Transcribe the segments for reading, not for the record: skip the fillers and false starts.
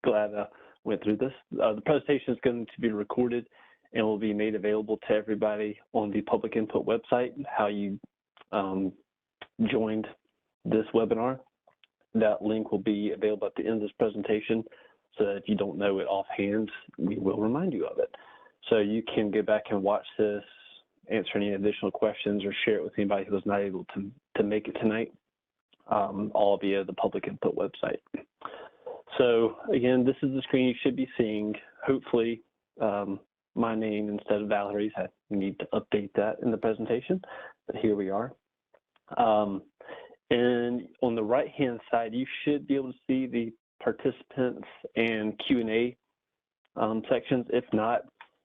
Glad I went through this. The presentation is going to be recorded and will be made available to everybody on the public input website, how you joined this webinar. That link will be available at the end of this presentation, so that if you don't know it offhand, we will remind you of it. So you can go back and watch this, answer any additional questions, or share it with anybody who was not able to make it tonight, all via the public input website. So again, this is the screen you should be seeing. Hopefully, my name instead of Valerie's. I need to update that in the presentation, but here we are. And on the right-hand side, you should be able to see the participants and Q&A sections. If not,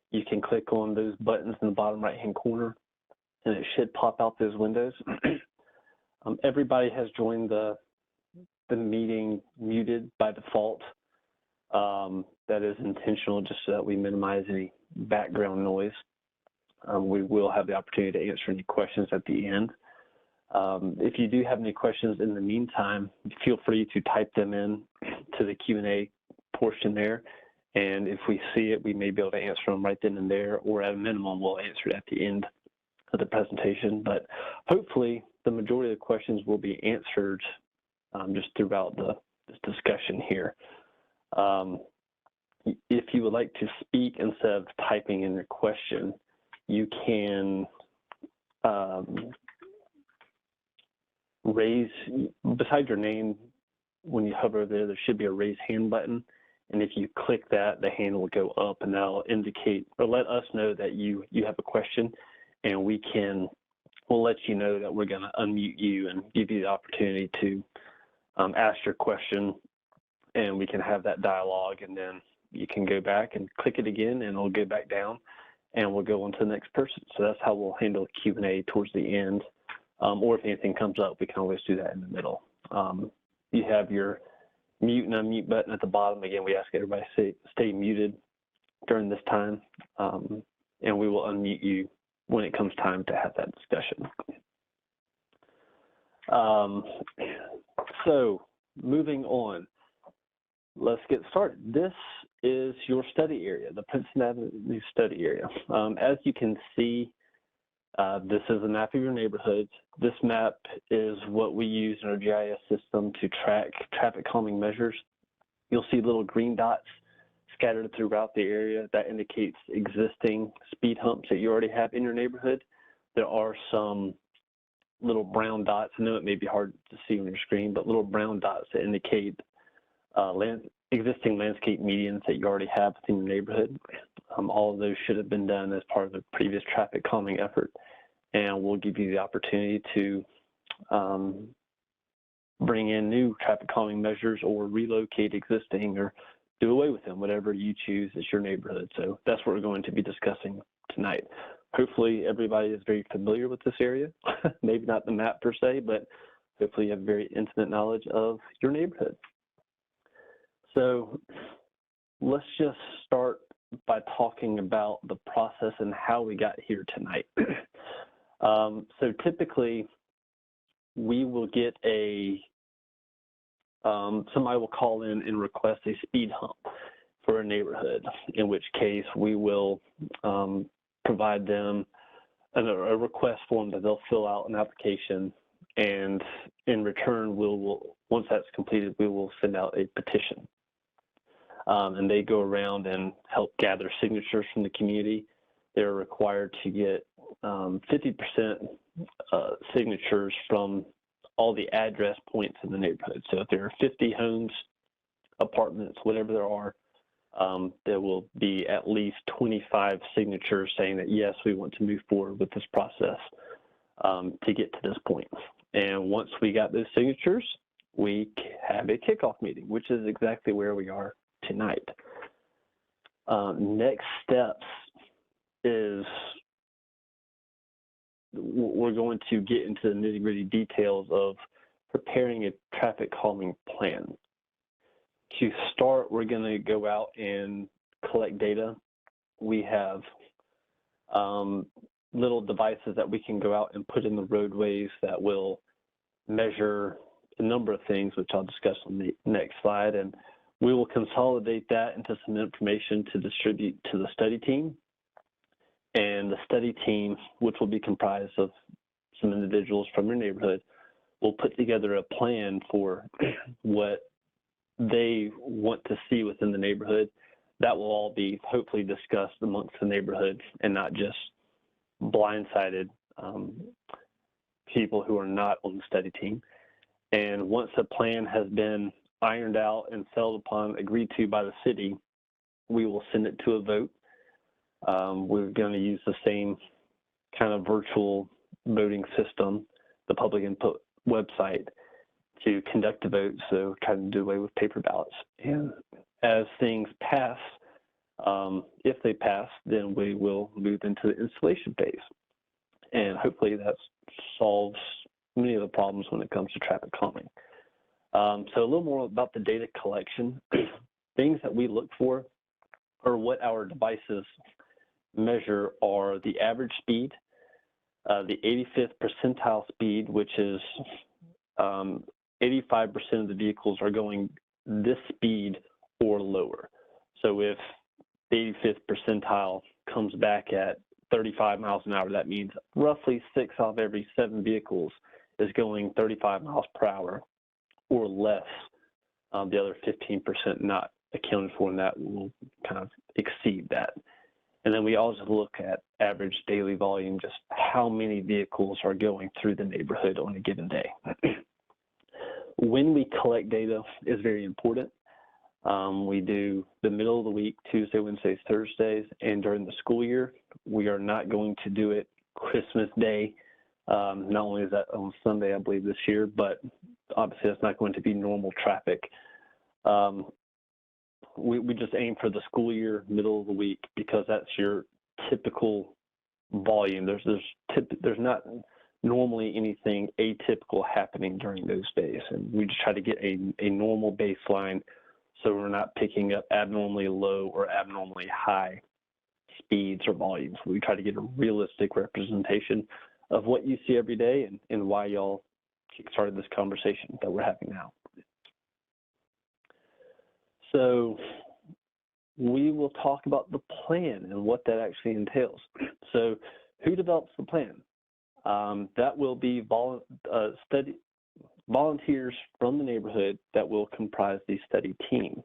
you can click on those buttons in the bottom right-hand corner, and it should pop out those windows. Everybody has joined the meeting muted by default. That is intentional, just so that we minimize any background noise. We will have the opportunity to answer any questions at the end. If you do have any questions in the meantime, feel free to type them in to the Q&A portion there. And if we see it, we may be able to answer them right then and there, or at a minimum, we'll answer it at the end of the presentation. But hopefully, the majority of the questions will be answered just throughout this discussion here. If you would like to speak instead of typing in your question, you can raise, beside your name, when you hover there, there should be a raise hand button. And if you click that, the hand will go up, and that'll indicate or let us know that you have a question, and we'll let you know that we're going to unmute you and give you the opportunity to ask your question, and we can have that dialogue, and then you can go back and click it again, and it'll go back down, and we'll go on to the next person. So that's how we'll handle Q&A towards the end. Or if anything comes up, we can always do that in the middle. You have your mute and unmute button at the bottom. Again, we ask everybody to stay muted during this time, and we will unmute you when it comes time to have that discussion. So moving on, let's get started. This is your study area, the Princeton Avenue study area. As you can see, this is a map of your neighborhoods. This map is what we use in our GIS system to track traffic calming measures. You'll see little green dots scattered throughout the area. That indicates existing speed humps that you already have in your neighborhood. There are some little brown dots. I know it may be hard to see on your screen, but little brown dots that indicate existing landscape medians that you already have within your neighborhood. All of those should have been done as part of the previous traffic calming effort, and we'll give you the opportunity to bring in new traffic calming measures or relocate existing or do away with them, whatever you choose as your neighborhood. So that's what we're going to be discussing tonight. Hopefully everybody is very familiar with this area, maybe not the map per se, but hopefully you have very intimate knowledge of your neighborhood. So let's just start by talking about the process and how we got here tonight. So typically, we will get somebody will call in and request a speed hump for a neighborhood, in which case we will provide them a request form that they'll fill out an application, and in return, once that's completed, we will send out a petition. And they go around and help gather signatures from the community. They're required to get 50% signatures from all the address points in the neighborhood. So if there are 50 homes, apartments, whatever there are, there will be at least 25 signatures saying that, yes, we want to move forward with this process to get to this point. And once we got those signatures, we have a kickoff meeting, which is exactly where we are tonight. Next steps is we're going to get into the nitty-gritty details of preparing a traffic calming plan. To start, we're going to go out and collect data. We have little devices that we can go out and put in the roadways that will measure a number of things, which I'll discuss on the next slide. And We will consolidate that into some information to distribute to the study team. And the study team, which will be comprised of some individuals from your neighborhood, will put together a plan for what they want to see within the neighborhood. That will all be hopefully discussed amongst the neighborhood and not just blindsided people who are not on the study team. And once the plan has been ironed out and settled upon, agreed to by the city, we will send it to a vote. We're going to use the same kind of virtual voting system, the public input website, to conduct the vote, so kind of do away with paper ballots. And as things pass, if they pass, then we will move into the installation phase. And hopefully that solves many of the problems when it comes to traffic calming. So a little more about the data collection. Things that we look for, or what our devices measure, are the average speed, the 85th percentile speed, which is 85% of the vehicles are going this speed or lower. So if the 85th percentile comes back at 35 miles an hour, that means roughly 6 out of every 7 vehicles is going 35 miles per hour or less. The other 15% not accounted for, and that will kind of exceed that. And then we also look at average daily volume, just how many vehicles are going through the neighborhood on a given day. When we collect data is very important. We do the middle of the week, Tuesday, Wednesdays, Thursdays, and during the school year. We are not going to do it Christmas Day. Not only is that on Sunday, I believe, this year, but obviously that's not going to be normal traffic. We just aim for the school year, middle of the week, because that's your typical volume. There's not normally anything atypical happening during those days, and we just try to get a normal baseline so we're not picking up abnormally low or abnormally high speeds or volumes. We try to get a realistic representation of what you see every day and why y'all started this conversation that we're having now. So we will talk about the plan and what that actually entails. So who develops the plan? That will be volunteers from the neighborhood that will comprise the study team.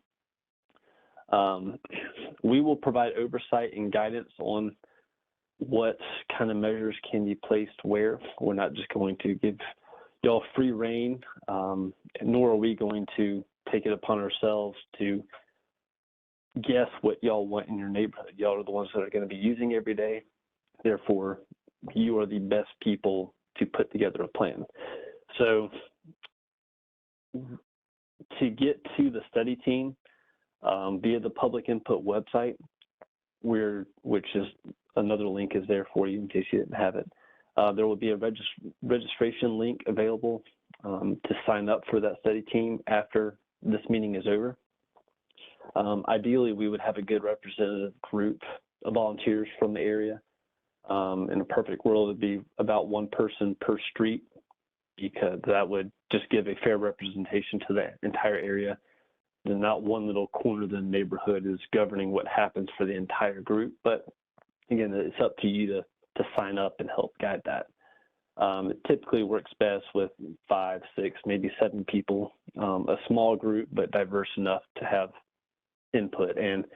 We will provide oversight and guidance on what kind of measures can be placed where. We're not just going to give y'all free reign, nor are we going to take it upon ourselves to guess what y'all want in your neighborhood. Y'all are the ones that are going to be using every day. Therefore, you are the best people to put together a plan. So to get to the study team via the public input website, which is another link is there for you in case you didn't have it. There will be a registration link available to sign up for that study team after this meeting is over. Ideally, we would have a good representative group of volunteers from the area. In a perfect world, it'd be about one person per street, because that would just give a fair representation to the entire area. And not one little corner of the neighborhood is governing what happens for the entire group. But again, it's up to you to sign up and help guide that. It typically works best with 5, 6, maybe 7 people, a small group, but diverse enough to have input. And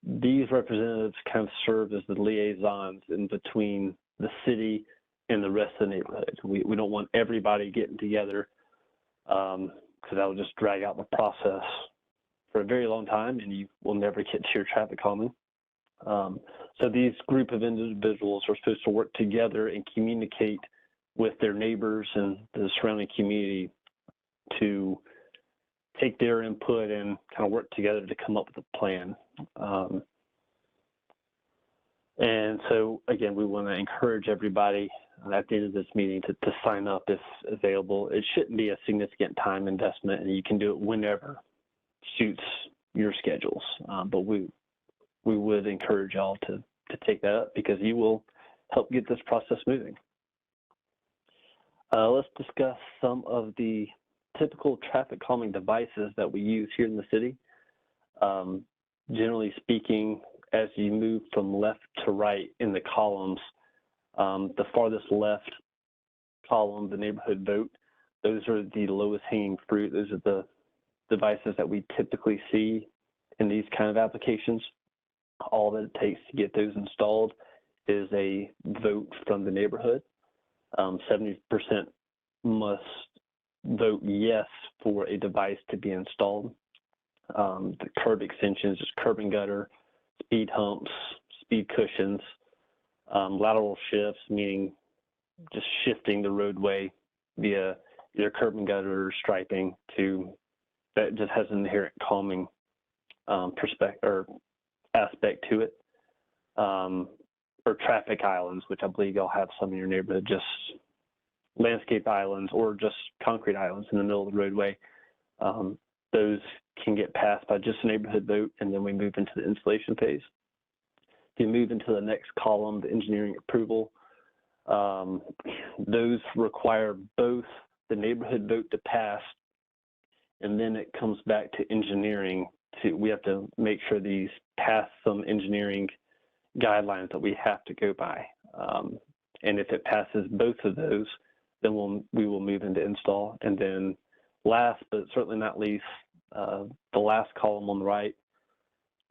these representatives kind of serve as the liaisons in between the city and the rest of the neighborhood. We don't want everybody getting together because that will just drag out the process for a very long time, and you will never get to your traffic calming. So these group of individuals are supposed to work together and communicate with their neighbors and the surrounding community to take their input and kind of work together to come up with a plan. And so, again, we want to encourage everybody at the end of this meeting to sign up if available. It shouldn't be a significant time investment, and you can do it whenever suits your schedules. But we would encourage y'all to take that up, because you will help get this process moving. Let's discuss some of the typical traffic calming devices that we use here in the city. Generally speaking, as you move from left to right in the columns, the farthest left column, the neighborhood vote, those are the lowest hanging fruit. Those are the devices that we typically see in these kind of applications. All that it takes to get those installed is a vote from the neighborhood. 70% must vote yes for a device to be installed. The curb extensions, just curb and gutter, speed humps, speed cushions, lateral shifts, meaning just shifting the roadway via either curb and gutter or striping that just has an inherent calming perspective or aspect to it. Or traffic islands, which I believe y'all have some in your neighborhood, just landscape islands or just concrete islands in the middle of the roadway. Those can get passed by just a neighborhood vote, and then we move into the installation phase. If you move into the next column, the engineering approval, those require both the neighborhood vote to pass, and then it comes back to engineering. We have to make sure these pass some engineering guidelines that we have to go by. And if it passes both of those, then we will move into install. And then last, but certainly not least, the last column on the right,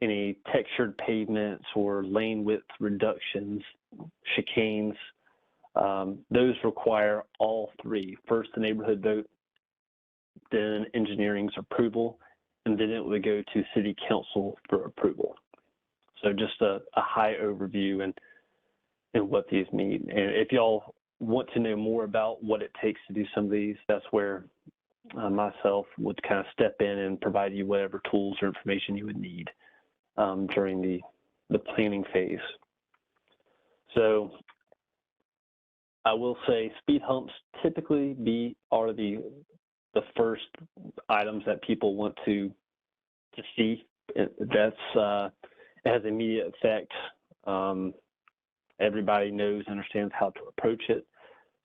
any textured pavements or lane width reductions, chicanes, those require all three. First, the neighborhood vote, then engineering's approval, and then it would go to city council for approval. So just a high overview and what these mean. And if y'all want to know more about what it takes to do some of these, that's where myself would kind of step in and provide you whatever tools or information you would need during the planning phase. So I will say speed humps typically are the first items that people want to see. It has immediate effect. Everybody knows, understands how to approach it.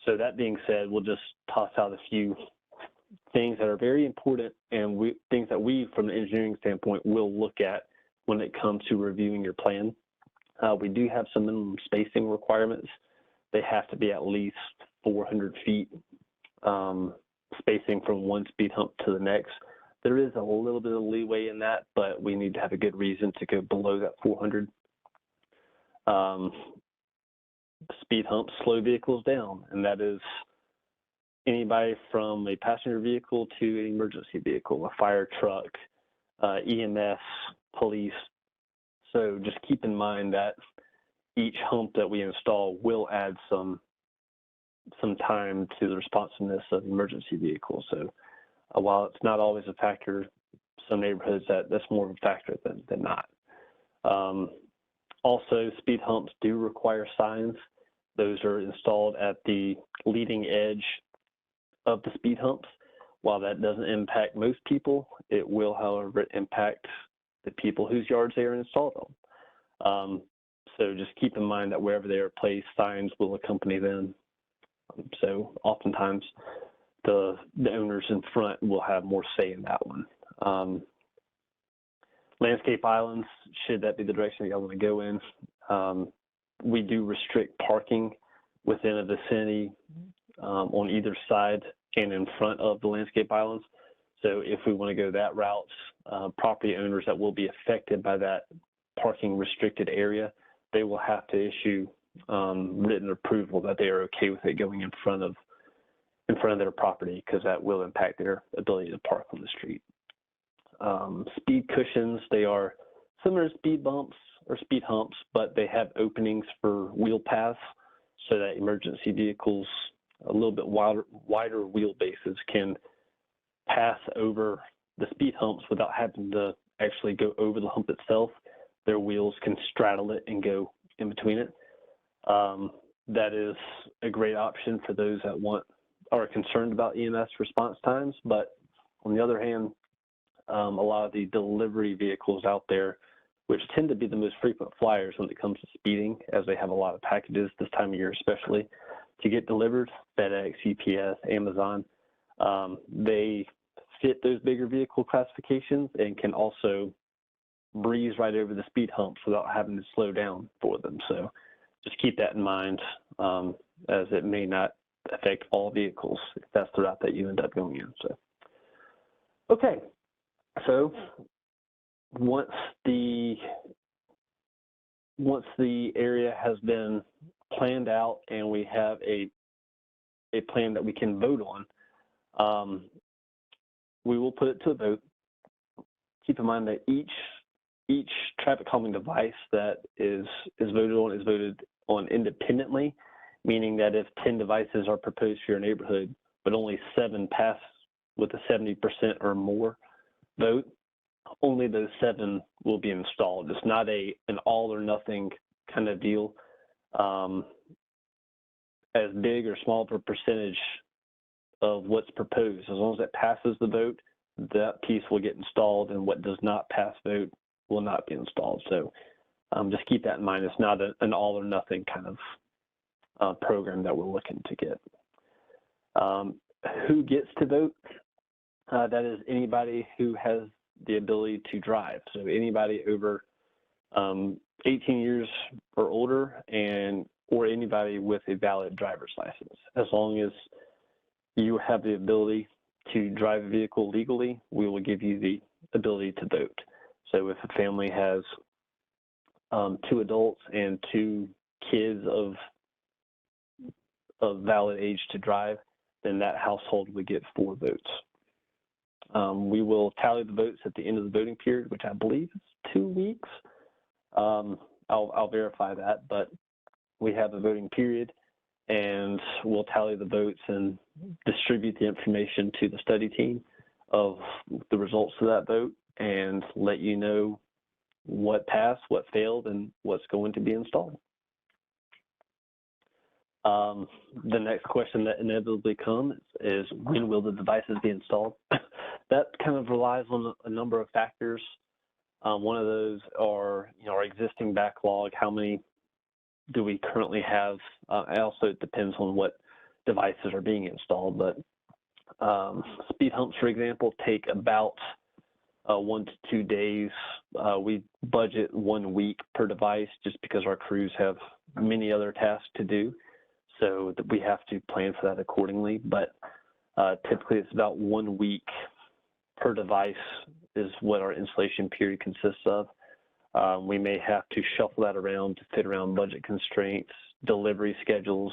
So that being said, we'll just toss out a few things that are very important and things that we, from an engineering standpoint, will look at when it comes to reviewing your plan. We do have some minimum spacing requirements. They have to be at least 400 feet spacing from one speed hump to the next. There is a little bit of leeway in that, but we need to have a good reason to go below that 400. Speed humps slow vehicles down, and that is anybody from a passenger vehicle to an emergency vehicle, a fire truck, EMS, police. So just keep in mind that each hump that we install will add some time to the responsiveness of emergency vehicles. So while it's not always a factor, some neighborhoods that's more of a factor than not. Also, speed humps do require signs. Those are installed at the leading edge of the speed humps. While that doesn't impact most people, it will, however, impact the people whose yards they are installed on. So just keep in mind that wherever they are placed, signs will accompany them. So oftentimes the owners in front will have more say in that one. Landscape islands, should that be the direction that y'all want to go in, we do restrict parking within a vicinity on either side and in front of the landscape islands. So if we want to go that route, property owners that will be affected by that parking restricted area, they will have to issue written approval that they are okay with it going in front of their property, because that will impact their ability to park on the street. Speed cushions, they are similar to speed bumps or speed humps, but they have openings for wheel paths so that emergency vehicles, a little bit wider wheelbases, can pass over the speed humps without having to actually go over the hump itself. Their wheels can straddle it and go in between it. That is a great option for those that are concerned about EMS response times. But on the other hand, a lot of the delivery vehicles out there, which tend to be the most frequent flyers when it comes to speeding, as they have a lot of packages this time of year, especially to get delivered, FedEx, UPS, Amazon, they fit those bigger vehicle classifications and can also breeze right over the speed humps without having to slow down for them. So just keep that in mind, as it may not affect all vehicles if that's the route that you end up going in. So, okay, so once the area has been planned out and we have a plan that we can vote on, we will put it to a vote. Keep in mind that each traffic calming device that is voted on independently, meaning that if 10 devices are proposed for your neighborhood, but only 7 pass with a 70% or more vote, only those 7 will be installed. It's not an all or nothing kind of deal. As big or small of a percentage of what's proposed, as long as it passes the vote, that piece will get installed, and what does not pass vote will not be installed. So just keep that in mind. It's not an all or nothing kind of program that we're looking to get. Who gets to vote? That is anybody who has the ability to drive. So anybody over 18 years or older, or anybody with a valid driver's license. As long as you have the ability to drive a vehicle legally, we will give you the ability to vote. So if a family has 2 adults and 2 kids of valid age to drive, then that household would get 4 votes. We will tally the votes at the end of the voting period, which I believe is 2 weeks. I'll verify that, but we have a voting period, and we'll tally the votes and distribute the information to the study team of the results of that vote and let you know what passed, what failed, and what's going to be installed. The next question that inevitably comes is, when will the devices be installed? That kind of relies on a number of factors. One of those are, our existing backlog. How many do we currently have? Also, it depends on what devices are being installed, but speed humps, for example, take about 1 to 2 days. We budget 1 week per device just because our crews have many other tasks to do. So that we have to plan for that accordingly. But typically it's about 1 week per device is what our installation period consists of. We may have to shuffle that around to fit around budget constraints, delivery schedules,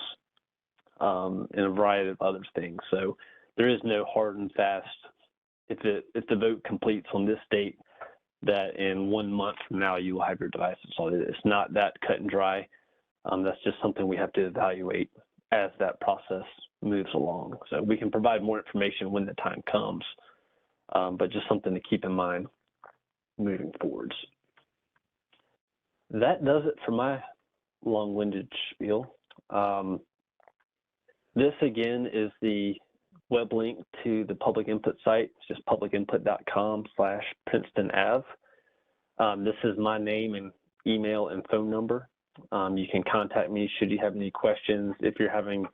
and a variety of other things. So there is no hard and fast, if the vote completes on this date, that in 1 month from now you will have your device installed. It's not that cut and dry. That's just something we have to evaluate as that process moves along. So we can provide more information when the time comes, but just something to keep in mind moving forwards. That does it for my long-winded spiel. This again is the web link to the public input site. It's just publicinput.com/PrincetonAv. This is my name and email and phone number. You can contact me should you have any questions. If you're having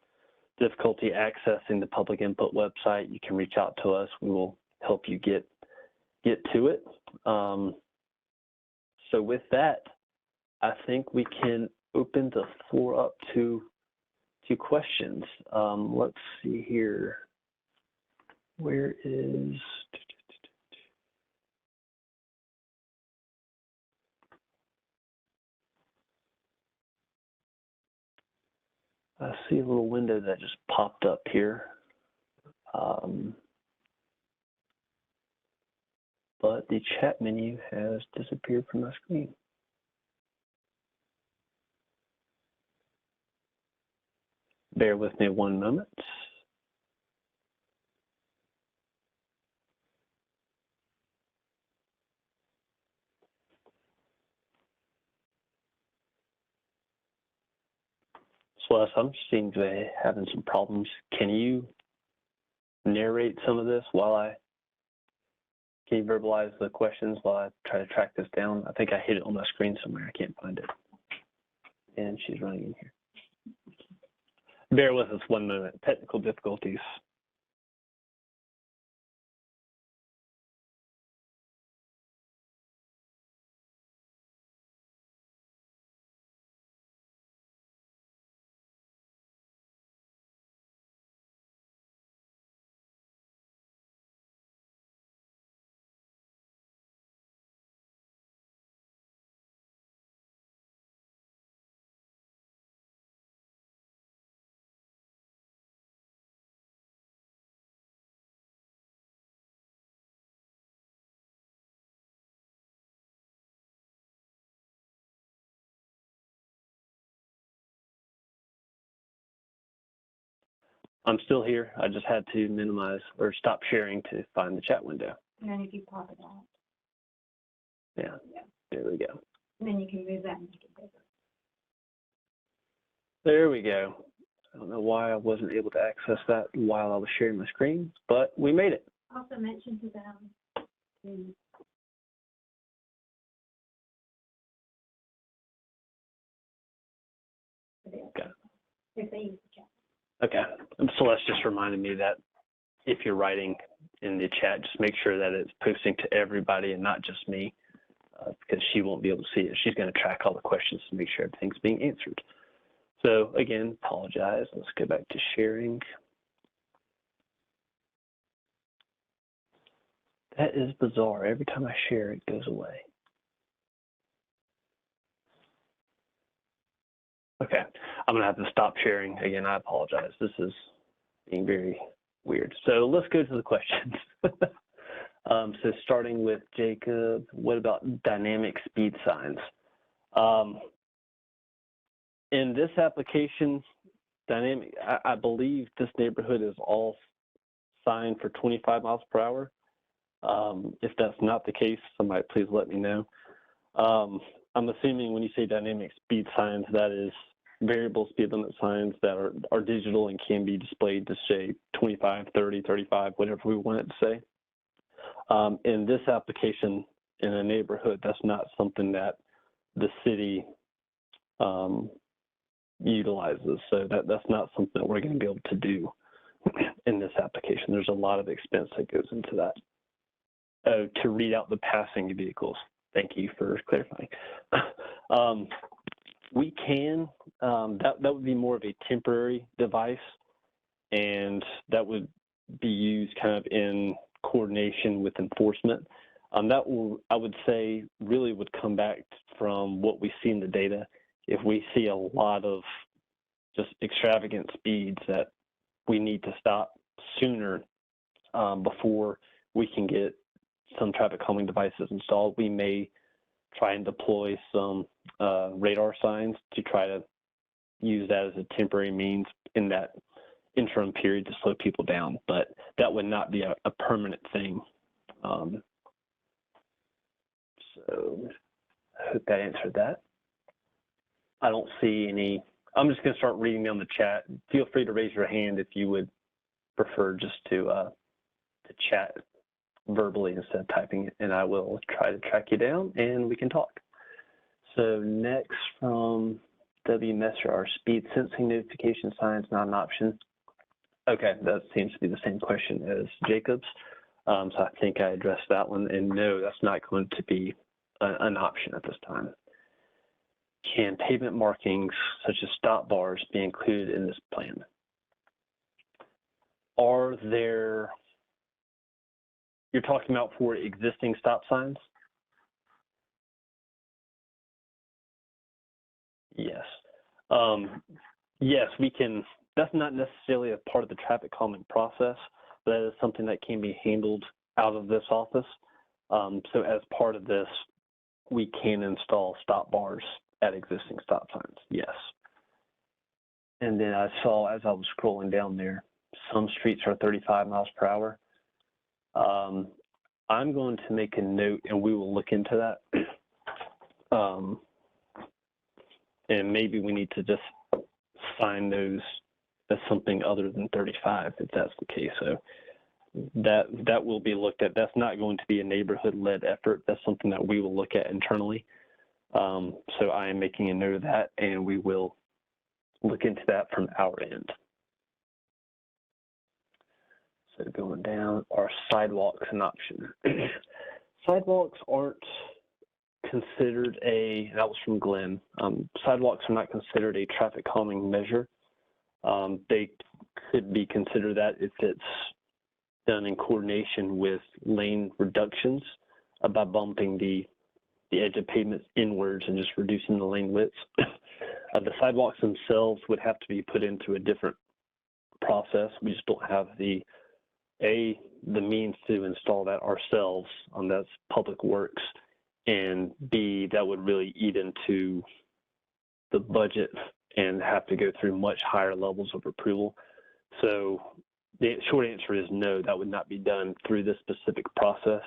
difficulty accessing the public input website, you can reach out to us. We will help you get to it. So with that, I think we can open the floor up to questions. Let's see here. Where is... I see a little window that just popped up here. But the chat menu has disappeared from my screen. Bear with me 1 moment. So I'm seeing today having some problems. Can you narrate some of this can you verbalize the questions while I try to track this down? I think I hit it on my screen somewhere. I can't find it. And she's running in here. Bear with us 1 minute. Technical difficulties. I'm still here. I just had to minimize or stop sharing to find the chat window. And then if you pop it out. Yeah, there we go. And then you can move that and make it bigger. There we go. I don't know why I wasn't able to access that while I was sharing my screen, but we made it. Also mention to them Okay. if they use the chat. Okay. And Celeste just reminded me that if you're writing in the chat, just make sure that it's posting to everybody and not just me, because she won't be able to see it. She's going to track all the questions to make sure everything's being answered. So again, apologize. Let's go back to sharing. That is bizarre. Every time I share, it goes away. Okay, I'm gonna have to stop sharing. Again, I apologize. This is being very weird. So let's go to the questions. So starting with Jacob, what about dynamic speed signs? In this application, dynamic, I believe this neighborhood is all signed for 25 miles per hour. If that's not the case, somebody please let me know. I'm assuming when you say dynamic speed signs, that is variable speed limit signs that are digital and can be displayed to say 25, 30, 35, whatever we want it to say. In this application, in a neighborhood, that's not something that the city utilizes. So that's not something that we're going to be able to do in this application. There's a lot of expense that goes into that. To read out the passing vehicles. Thank you for clarifying. We can, that would be more of a temporary device, and that would be used kind of in coordination with enforcement. That will, I would say, really would come back from what we see in the data. If we see a lot of just extravagant speeds that we need to stop sooner before we can get some traffic calming devices installed, we may try and deploy some radar signs to try to use that as a temporary means in that interim period to slow people down, but that would not be a permanent thing. So I hope that answered that. I don't see any. I'm just going to start reading down the chat. Feel free to raise your hand if you would prefer just to chat verbally instead of typing it, and I will try to track you down and we can talk. So next from W. Messer, are speed sensing notification signs not an option? Okay, that seems to be the same question as Jacob's. So I think I addressed that one, and no, that's not going to be an option at this time. Can pavement markings such as stop bars be included in this plan? Are there, you're talking about for existing stop signs? Yes. Yes, we can. That's not necessarily a part of the traffic calming process, but that is something that can be handled out of this office. So as part of this, we can install stop bars at existing stop signs, yes. And then I saw, as I was scrolling down there, some streets are 35 miles per hour. I'm going to make a note, and we will look into that. And maybe we need to just sign those as something other than 35, if that's the case. So that will be looked at. That's not going to be a neighborhood-led effort. That's something that we will look at internally. So I am making a note of that, and we will look into that from our end. So going down, are sidewalks an option? Sidewalks aren't considered that was from Glenn. Sidewalks are not considered a traffic calming measure. They could be considered that if it's done in coordination with lane reductions by bumping the edge of pavements inwards and just reducing the lane widths. The sidewalks themselves would have to be put into a different process. We just don't have the means to install that ourselves. That's public works, and B, that would really eat into the budget and have to go through much higher levels of approval. So the short answer is no, that would not be done through this specific process,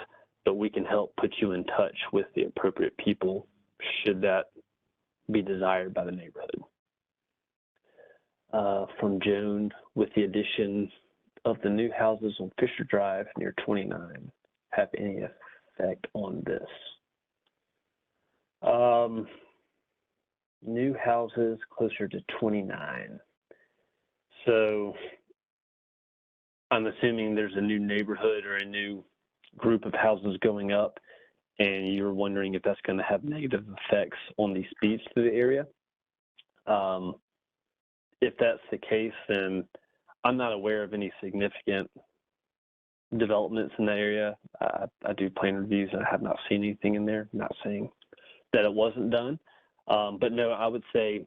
but we can help put you in touch with the appropriate people should that be desired by the neighborhood. From Joan, with the addition of the new houses on Fisher Drive near 29, have any effect on this? New houses closer to 29. So I'm assuming there's a new neighborhood or a new group of houses going up, and you're wondering if that's going to have negative effects on the speeds through the area. If that's the case, then I'm not aware of any significant developments in that area. I do plan reviews, and I have not seen anything in there. I'm not saying that it wasn't done. But no, I would say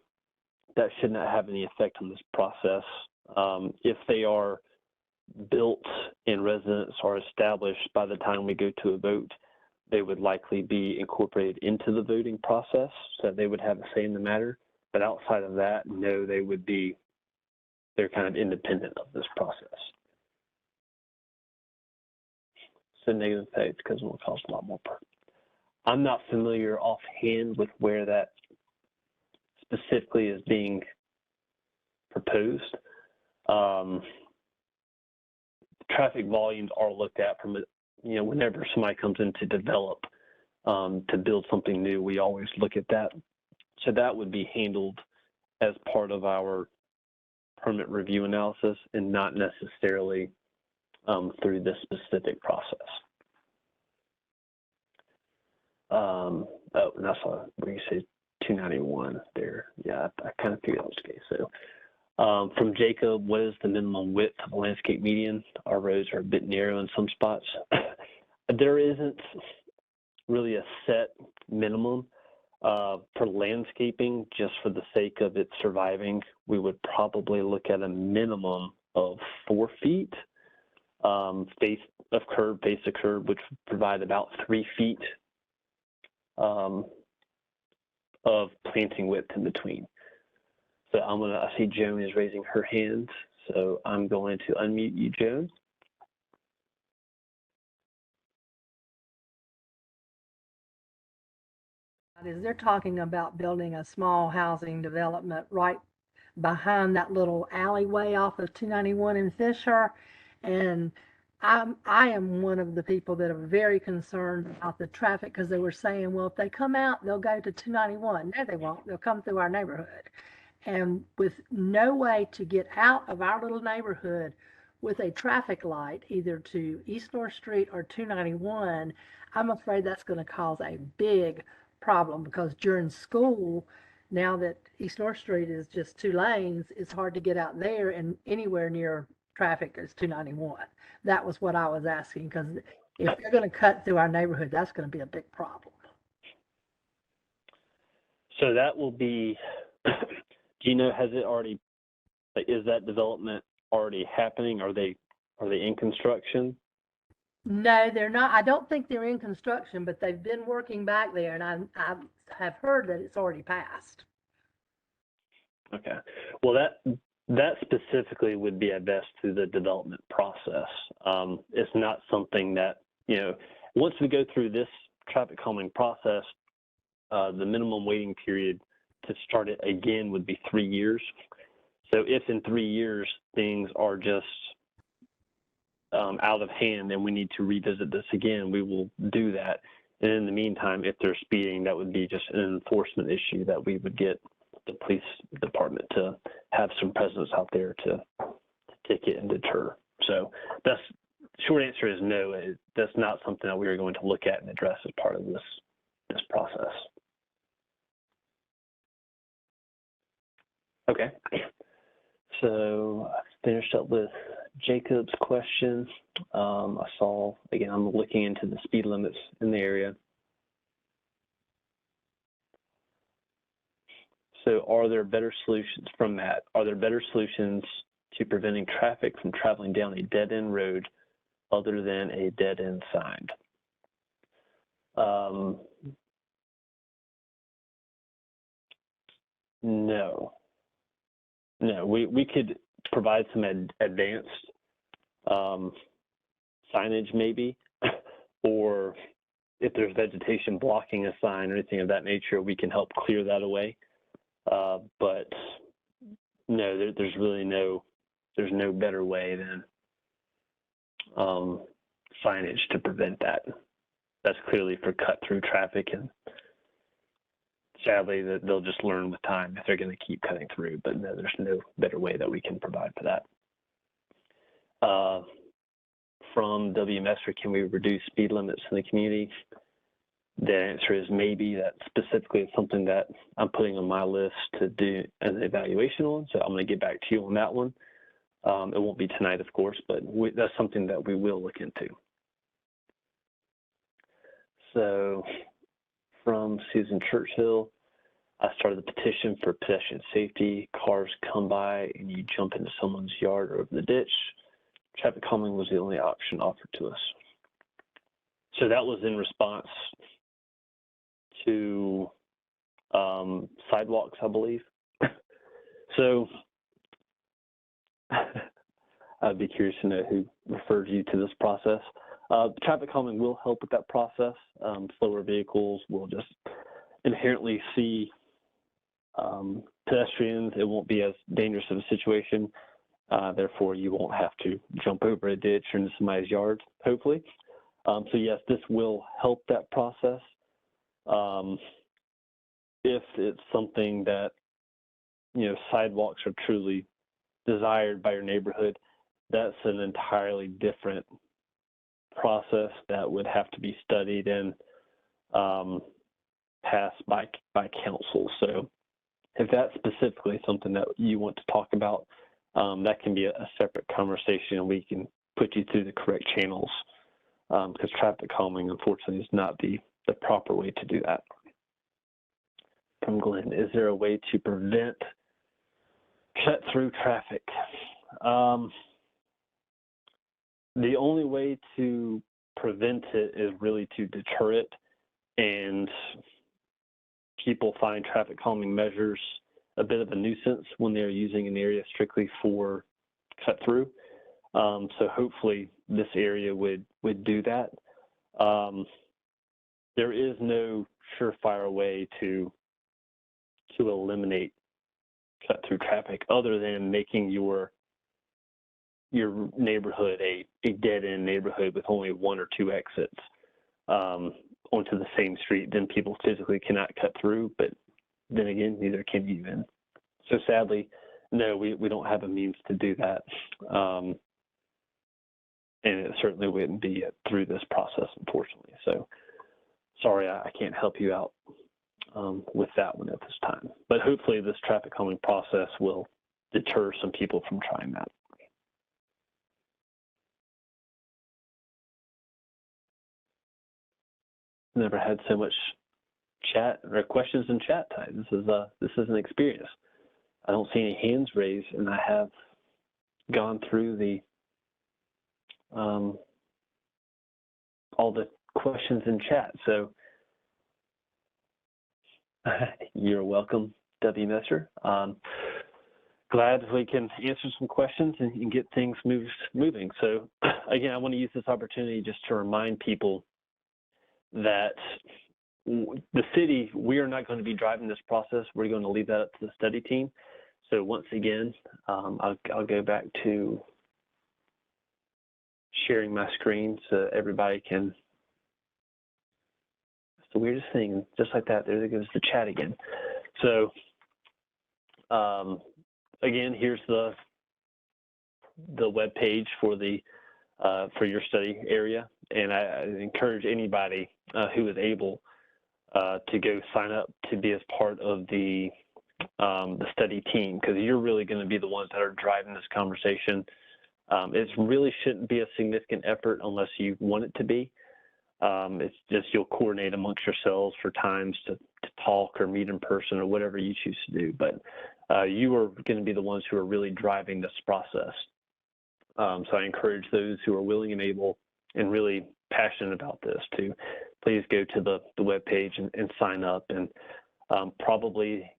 that should not have any effect on this process. If they are built and residents are established by the time we go to a vote, they would likely be incorporated into the voting process, so they would have a say in the matter. But outside of that, no, they're kind of independent of this process. So negative effects because it will cost a lot more. I'm not familiar offhand with where that specifically is being proposed. Traffic volumes are looked at from, whenever somebody comes in to develop, to build something new, we always look at that. So that would be handled as part of our permit review analysis and not necessarily through this specific process. Oh, and that's where you say 291 there. Yeah, I kind of figured that was the case. So from Jacob, what is the minimum width of a landscape median? Our roads are a bit narrow in some spots. There isn't really a set minimum. For landscaping, just for the sake of it surviving, we would probably look at a minimum of 4 feet face of curb, which would provide about 3 feet of planting width in between. So I see Joan is raising her hand, so I'm going to unmute you, Joan. Is they're talking about building a small housing development right behind that little alleyway off of 291 in Fisher. And I am one of the people that are very concerned about the traffic because they were saying, well, if they come out, they'll go to 291. No, they won't. They'll come through our neighborhood. And with no way to get out of our little neighborhood with a traffic light, either to East North Street or 291, I'm afraid that's going to cause a big problem because during school, now that East North Street is just 2 lanes, it's hard to get out there and anywhere near traffic is 291. That was what I was asking, because if they're going to cut through our neighborhood, that's going to be a big problem. So that will be, do you know, is that development already happening? Are they in construction? No, they're not. I don't think they're in construction, but they've been working back there, and I have heard that it's already passed. Okay. Well, that specifically would be addressed through the development process. It's not something that, once we go through this traffic calming process, the minimum waiting period to start it again would be 3 years. So if in 3 years things are just out of hand and we need to revisit this again, we will do that. And in the meantime, if they're speeding, that would be just an enforcement issue that we would get the police department to have some presence out there to ticket and deter. So that's short answer is no. That's not something that we are going to look at and address as part of this process. Okay. So I finished up with Jacob's question. I saw, again, I'm looking into the speed limits in the area. So are there better solutions from that? Are there better solutions to preventing traffic from traveling down a dead-end road other than a dead-end sign? No. No, we could, provide some advanced signage maybe, or if there's vegetation blocking a sign or anything of that nature, we can help clear that away. But no, there's really there's no better way than signage to prevent that. That's clearly for cut-through traffic, and sadly that they'll just learn with time if they're going to keep cutting through. But no, there's no better way that we can provide for that. From WMSR, can we reduce speed limits in the community? The answer is maybe. That specifically is something that I'm putting on my list to do an evaluation on, so I'm going to get back to you on that one. It won't be tonight, of course, but that's something that we will look into. So from Susan Churchill, I started the petition for pedestrian safety. Cars come by and you jump into someone's yard or over the ditch. Traffic calming was the only option offered to us. So that was in response to sidewalks, I believe. So I'd be curious to know who referred you to this process. Traffic calming will help with that process. Slower vehicles will just inherently see pedestrians. It won't be as dangerous of a situation. Therefore, you won't have to jump over a ditch or into somebody's yard, hopefully. So yes, this will help that process. If it's something that, sidewalks are truly desired by your neighborhood, that's an entirely different process that would have to be studied and passed by council. So if that's specifically something that you want to talk about, that can be a separate conversation, and we can put you through the correct channels, because traffic calming, unfortunately, is not the proper way to do that. From Glenn, is there a way to prevent cut-through traffic? The only way to prevent it is really to deter it, and people find traffic calming measures a bit of a nuisance when they're using an area strictly for cut-through. So hopefully this area would do that. There is no surefire way to eliminate cut-through traffic other than making your neighborhood a dead-end neighborhood with only one or two exits onto the same street. Then people physically cannot cut through, but then again, neither can you then. So sadly, no, we don't have a means to do that. And it certainly wouldn't be through this process, unfortunately. So sorry, I can't help you out with that one at this time. But hopefully this traffic calming process will deter some people from trying that. Never had so much chat or questions in chat time. This is an experience. I don't see any hands raised, and I have gone through the all the questions in chat. So you're welcome, WMSR. Glad we can answer some questions and get things moving. So again, I want to use this opportunity just to remind people that the city, we are not going to be driving this process. We're going to leave that up to the study team. So once again, I'll go back to sharing my screen so everybody can. It's the weirdest thing, just like that, there goes the chat again. So again, here's the web page for for your study area, and I encourage anybody who is able to go sign up to be as part of the study team, because you're really going to be the ones that are driving this conversation. It really shouldn't be a significant effort unless you want it to be. It's just you'll coordinate amongst yourselves for times to talk or meet in person or whatever you choose to do. But you are going to be the ones who are really driving this process. So I encourage those who are willing and able and really passionate about this to please go to the web page and sign up. And probably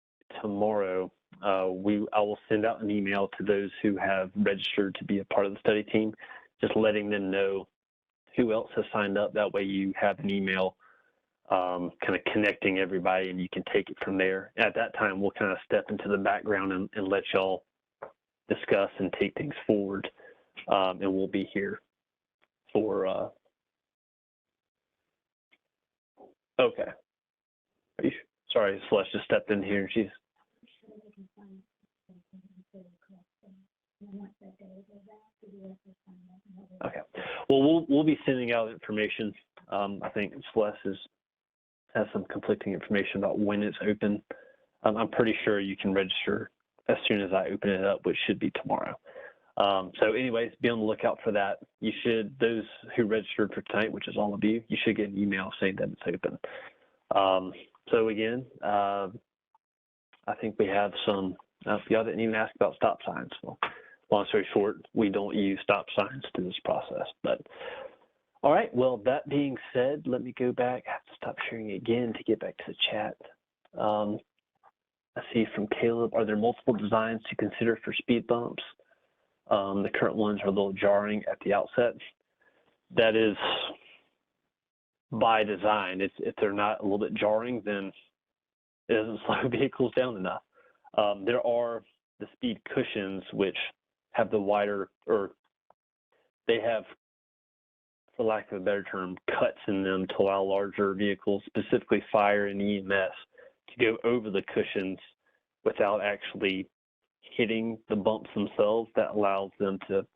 tomorrow I will send out an email to those who have registered to be a part of the study team, just letting them know who else has signed up. That way you have an email kind of connecting everybody, and you can take it from there. At that time, we'll kind of step into the background and let y'all discuss and take things forward. And we'll be here for, okay. Sorry, Celeste just stepped in here and she's, okay. Well, we'll be sending out information. I think Celeste has some conflicting information about when it's open. I'm pretty sure you can register as soon as I open it up, which should be tomorrow. So anyways, be on the lookout for that. You should, those who registered for tonight, which is all of you, you should get an email saying that it's open. So again, I think we have some, y'all didn't even ask about stop signs. Well, long story short, we don't use stop signs through this process. But all right, well, that being said, let me go back. I have to stop sharing again to get back to the chat. I see from Caleb, are there multiple designs to consider for speed bumps? The current ones are a little jarring at the outset. That is by design. If they're not a little bit jarring, then it doesn't slow vehicles down enough. There are the speed cushions, which have the wider, or they have, for lack of a better term, cuts in them to allow larger vehicles, specifically fire and EMS, to go over the cushions without actually hitting the bumps themselves. That allows them to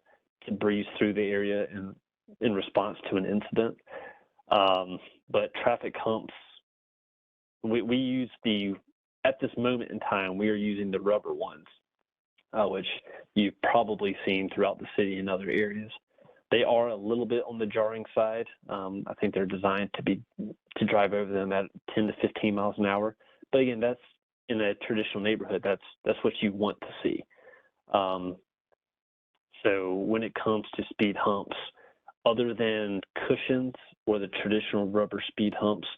breeze through the area in response to an incident. But traffic humps, we use at this moment in time, we are using the rubber ones, which you've probably seen throughout the city in other areas. They are a little bit on the jarring side. I think they're designed to drive over them at 10 to 15 miles an hour. But again, that's in a traditional neighborhood. That's what you want to see. So when it comes to speed humps, other than cushions or the traditional rubber speed humps,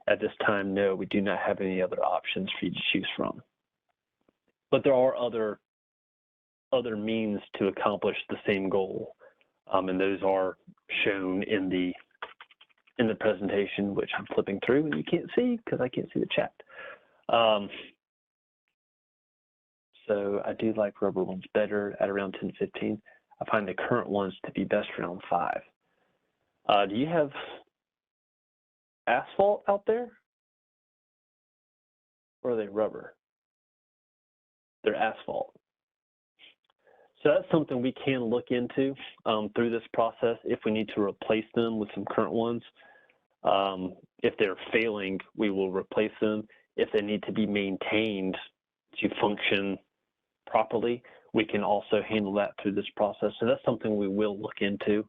at this time, no, we do not have any other options for you to choose from. But there are other means to accomplish the same goal, and those are shown in the presentation, which I'm flipping through, and you can't see because I can't see the chat. So I do like rubber ones better at around 10 to 15. I find the current ones to be best around 5. Do you have asphalt out there? Or are they rubber? They're asphalt. So that's something we can look into through this process if we need to replace them with some current ones. If they're failing, we will replace them. If they need to be maintained to function properly, we can also handle that through this process. So that's something we will look into.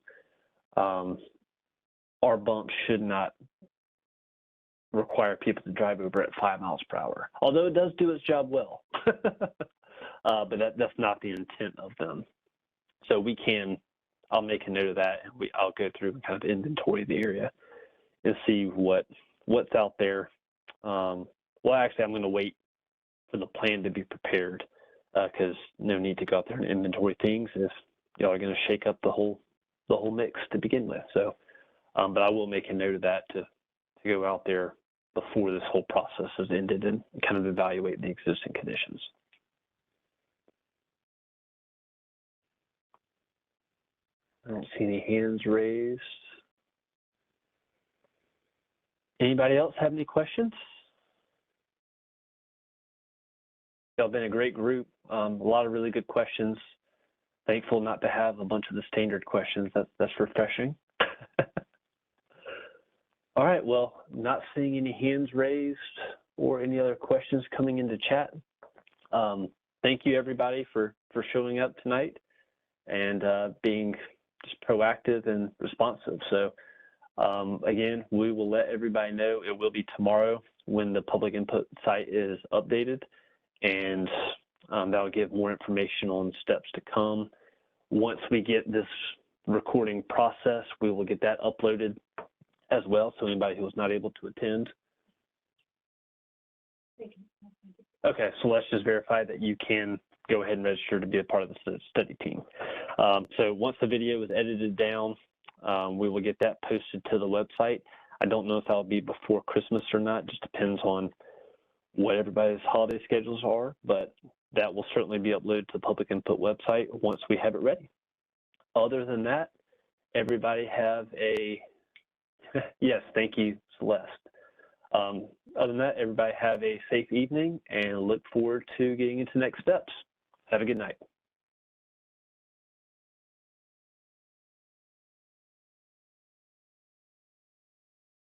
Our bumps should not require people to drive over at 5 miles per hour, although it does do its job well. But that's not the intent of them. So I'll make a note of that, and I'll go through and kind of inventory the area and see what's out there. Well, actually, I'm going to wait for the plan to be prepared, because no need to go out there and inventory things if y'all are going to shake up the whole mix to begin with. So, but I will make a note of that to go out there before this whole process has ended and kind of evaluate the existing conditions. I don't see any hands raised. Anybody else have any questions? Y'all been a great group. A lot of really good questions. Thankful not to have a bunch of the standard questions. That's refreshing. All right, well, not seeing any hands raised or any other questions coming into chat. Thank you, everybody, for showing up tonight and being just proactive and responsive. So again, we will let everybody know it will be tomorrow when the public input site is updated, and that will give more information on steps to come. Once we get this recording process, we will get that uploaded as well, so anybody who was not able to attend They can- Okay, so let's just verify that you can go ahead and register to be a part of the study team. So once the video is edited down, we will get that posted to the website. I don't know if that'll be before Christmas or not, just depends on what everybody's holiday schedules are, but that will certainly be uploaded to the public input website once we have it ready. Other than that, everybody have a, yes, thank you, Celeste. Other than that, everybody have a safe evening and look forward to getting into next steps. Have a good night.